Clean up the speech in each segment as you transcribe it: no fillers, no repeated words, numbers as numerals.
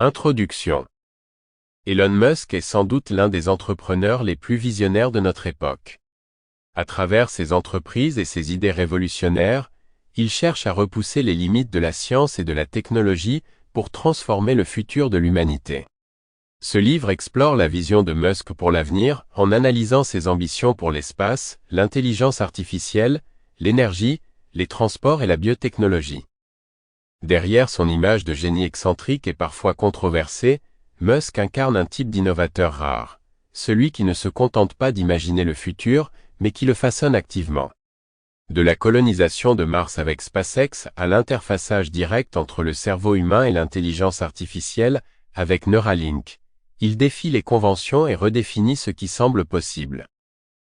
Introduction. Elon Musk est sans doute l'un des entrepreneurs les plus visionnaires de notre époque. À travers ses entreprises et ses idées révolutionnaires, il cherche à repousser les limites de la science et de la technologie pour transformer le futur de l'humanité. Ce livre explore la vision de Musk pour l'avenir en analysant ses ambitions pour l'espace, l'intelligence artificielle, l'énergie, les transports et la biotechnologie. Derrière son image de génie excentrique et parfois controversé, Musk incarne un type d'innovateur rare, celui qui ne se contente pas d'imaginer le futur, mais qui le façonne activement. De la colonisation de Mars avec SpaceX à l'interfaçage direct entre le cerveau humain et l'intelligence artificielle avec Neuralink, il défie les conventions et redéfinit ce qui semble possible.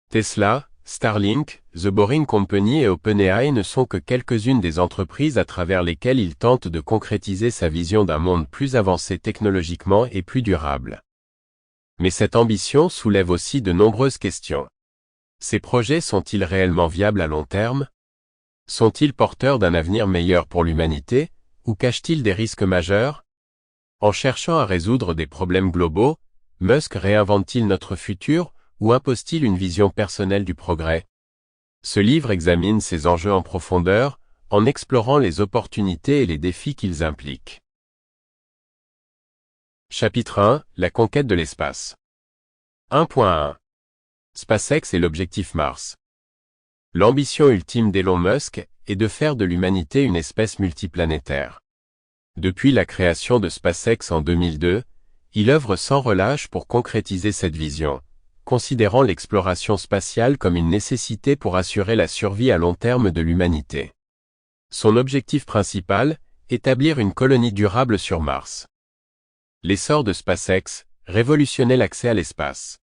Tesla, Starlink, The Boring Company et OpenAI ne sont que quelques-unes des entreprises à travers lesquelles il tente de concrétiser sa vision d'un monde plus avancé technologiquement et plus durable. Mais cette ambition soulève aussi de nombreuses questions. Ces projets sont-ils réellement viables à long terme? Sont-ils porteurs d'un avenir meilleur pour l'humanité, ou cachent-ils des risques majeurs? En cherchant à résoudre des problèmes globaux, Musk réinvente-t-il notre futur, ou impose-t-il une vision personnelle du progrès? Ce livre examine ces enjeux en profondeur, en explorant les opportunités et les défis qu'ils impliquent. Chapitre 1, la conquête de l'espace. 1.1. SpaceX et l'objectif Mars. L'ambition ultime d'Elon Musk est de faire de l'humanité une espèce multiplanétaire. Depuis la création de SpaceX en 2002, il œuvre sans relâche pour concrétiser cette vision, considérant l'exploration spatiale comme une nécessité pour assurer la survie à long terme de l'humanité. Son objectif principal, établir une colonie durable sur Mars. L'essor de SpaceX révolutionnait l'accès à l'espace.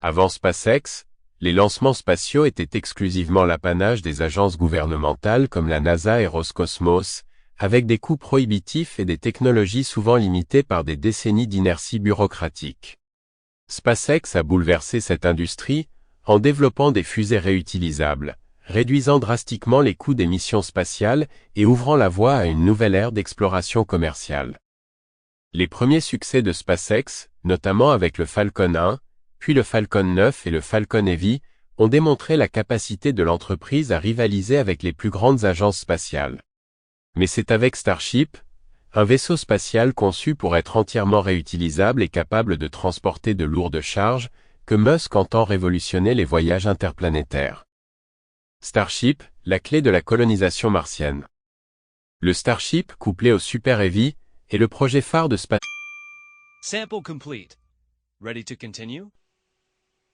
Avant SpaceX, les lancements spatiaux étaient exclusivement l'apanage des agences gouvernementales comme la NASA et Roscosmos, avec des coûts prohibitifs et des technologies souvent limitées par des décennies d'inertie bureaucratique. SpaceX a bouleversé cette industrie en développant des fusées réutilisables, réduisant drastiquement les coûts des missions spatiales et ouvrant la voie à une nouvelle ère d'exploration commerciale. Les premiers succès de SpaceX, notamment avec le Falcon 1, puis le Falcon 9 et le Falcon Heavy, ont démontré la capacité de l'entreprise à rivaliser avec les plus grandes agences spatiales. Mais c'est avec Starship, un vaisseau spatial conçu pour être entièrement réutilisable et capable de transporter de lourdes charges, que Musk entend révolutionner les voyages interplanétaires. Starship, la clé de la colonisation martienne. Le Starship, couplé au Super Heavy, est le projet phare de SpaceX. Sample complete. Ready to continue?